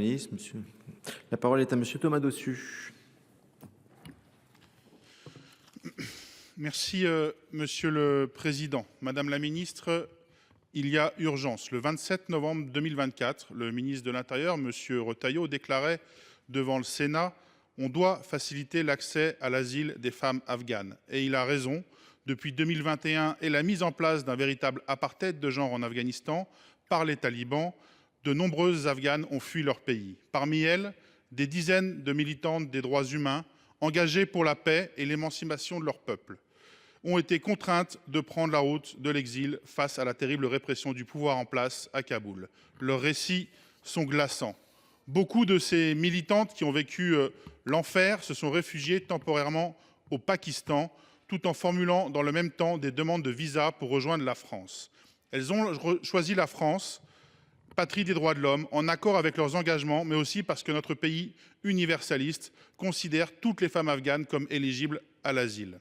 ministre. La parole est à Monsieur Thomas Dossus. Merci, Monsieur le Président. Madame la Ministre, il y a urgence. Le 27 novembre 2024, le ministre de l'Intérieur, Monsieur Retailleau, déclarait devant le Sénat « On doit faciliter l'accès à l'asile des femmes afghanes ». Et il a raison. Depuis 2021 et la mise en place d'un véritable apartheid de genre en Afghanistan par les talibans, de nombreuses Afghanes ont fui leur pays. Parmi elles, des dizaines de militantes des droits humains engagées pour la paix et l'émancipation de leur peuple ont été contraintes de prendre la route de l'exil face à la terrible répression du pouvoir en place à Kaboul. Leurs récits sont glaçants. Beaucoup de ces militantes qui ont vécu l'enfer se sont réfugiées temporairement au Pakistan, tout en formulant dans le même temps des demandes de visa pour rejoindre la France. Elles ont choisi la France, patrie des droits de l'homme, en accord avec leurs engagements, mais aussi parce que notre pays universaliste considère toutes les femmes afghanes comme éligibles à l'asile.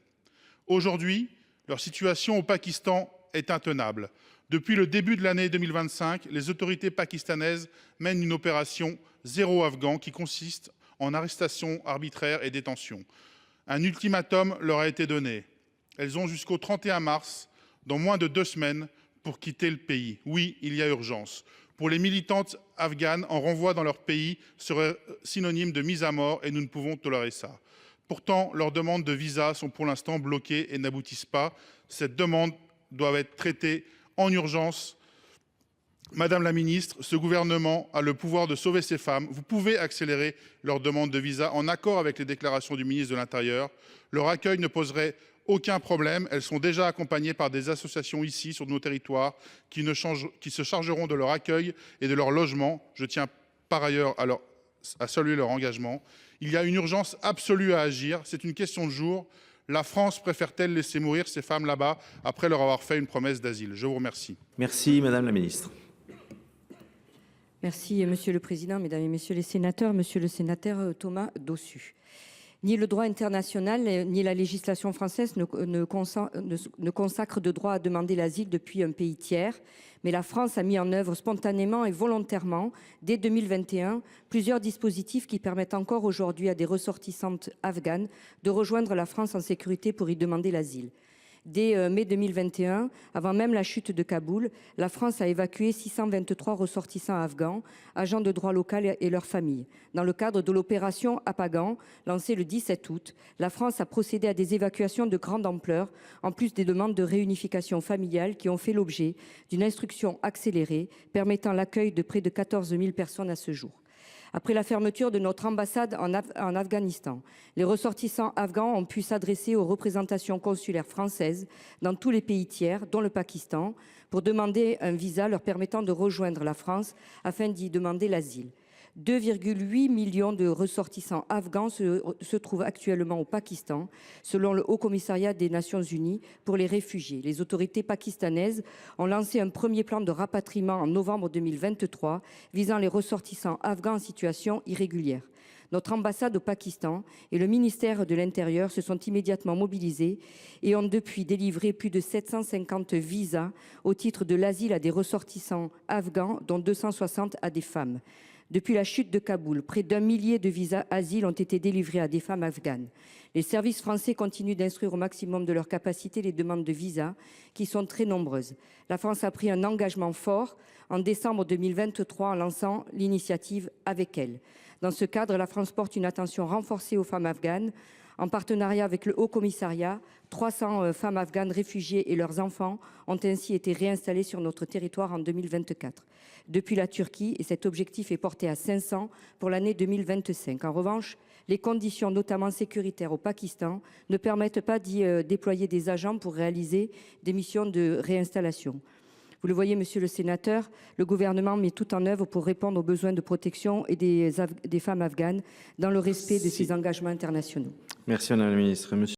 Aujourd'hui, leur situation au Pakistan est intenable. Depuis le début de l'année 2025, les autorités pakistanaises mènent une opération zéro Afghan qui consiste en arrestation arbitraire et détention. Un ultimatum leur a été donné. Elles ont jusqu'au 31 mars, dans moins de 2 semaines, pour quitter le pays. Oui, il y a urgence. Pour les militantes afghanes, un renvoi dans leur pays serait synonyme de mise à mort et nous ne pouvons tolérer ça. Pourtant, leurs demandes de visa sont pour l'instant bloquées et n'aboutissent pas. Cette demande doit être traitée en urgence. Madame la ministre, ce gouvernement a le pouvoir de sauver ces femmes. Vous pouvez accélérer leur demande de visa en accord avec les déclarations du ministre de l'Intérieur. Leur accueil ne poserait aucun problème. Elles sont déjà accompagnées par des associations ici, sur nos territoires, qui se chargeront de leur accueil et de leur logement. Je tiens par ailleurs à saluer leur engagement. Il y a une urgence absolue à agir. C'est une question de jour. La France préfère-t-elle laisser mourir ces femmes là-bas après leur avoir fait une promesse d'asile? Je vous remercie. Merci, Madame la Ministre. Merci, Monsieur le Président, Mesdames et Messieurs les sénateurs. Monsieur le sénateur Thomas Dossus. Ni le droit international ni la législation française ne consacrent de droit à demander l'asile depuis un pays tiers. Mais la France a mis en œuvre spontanément et volontairement, dès 2021, plusieurs dispositifs qui permettent encore aujourd'hui à des ressortissantes afghanes de rejoindre la France en sécurité pour y demander l'asile. Dès mai 2021, avant même la chute de Kaboul, la France a évacué 623 ressortissants afghans, agents de droit local et leurs familles. Dans le cadre de l'opération Apagan, lancée le 17 août, la France a procédé à des évacuations de grande ampleur, en plus des demandes de réunification familiale qui ont fait l'objet d'une instruction accélérée permettant l'accueil de près de 14 000 personnes à ce jour. Après la fermeture de notre ambassade en Afghanistan, les ressortissants afghans ont pu s'adresser aux représentations consulaires françaises dans tous les pays tiers, dont le Pakistan, pour demander un visa leur permettant de rejoindre la France afin d'y demander l'asile. 2,8 millions de ressortissants afghans se trouvent actuellement au Pakistan, selon le Haut Commissariat des Nations Unies pour les réfugiés. Les autorités pakistanaises ont lancé un premier plan de rapatriement en novembre 2023 visant les ressortissants afghans en situation irrégulière. Notre ambassade au Pakistan et le ministère de l'Intérieur se sont immédiatement mobilisés et ont depuis délivré plus de 750 visas au titre de l'asile à des ressortissants afghans, dont 260 à des femmes. Depuis la chute de Kaboul, près d'1 millier de visas asile ont été délivrés à des femmes afghanes. Les services français continuent d'instruire au maximum de leur capacité les demandes de visa, qui sont très nombreuses. La France a pris un engagement fort en décembre 2023 en lançant l'initiative Avec elle. Dans ce cadre, la France porte une attention renforcée aux femmes afghanes. En partenariat avec le Haut Commissariat, 300 femmes afghanes réfugiées et leurs enfants ont ainsi été réinstallés sur notre territoire en 2024. Depuis la Turquie, et cet objectif est porté à 500 pour l'année 2025. En revanche, les conditions, notamment sécuritaires au Pakistan, ne permettent pas d'y déployer des agents pour réaliser des missions de réinstallation. Vous le voyez, monsieur le sénateur, le gouvernement met tout en œuvre pour répondre aux besoins de protection et des femmes afghanes dans le respect de ses engagements internationaux. Merci, Madame la Ministre.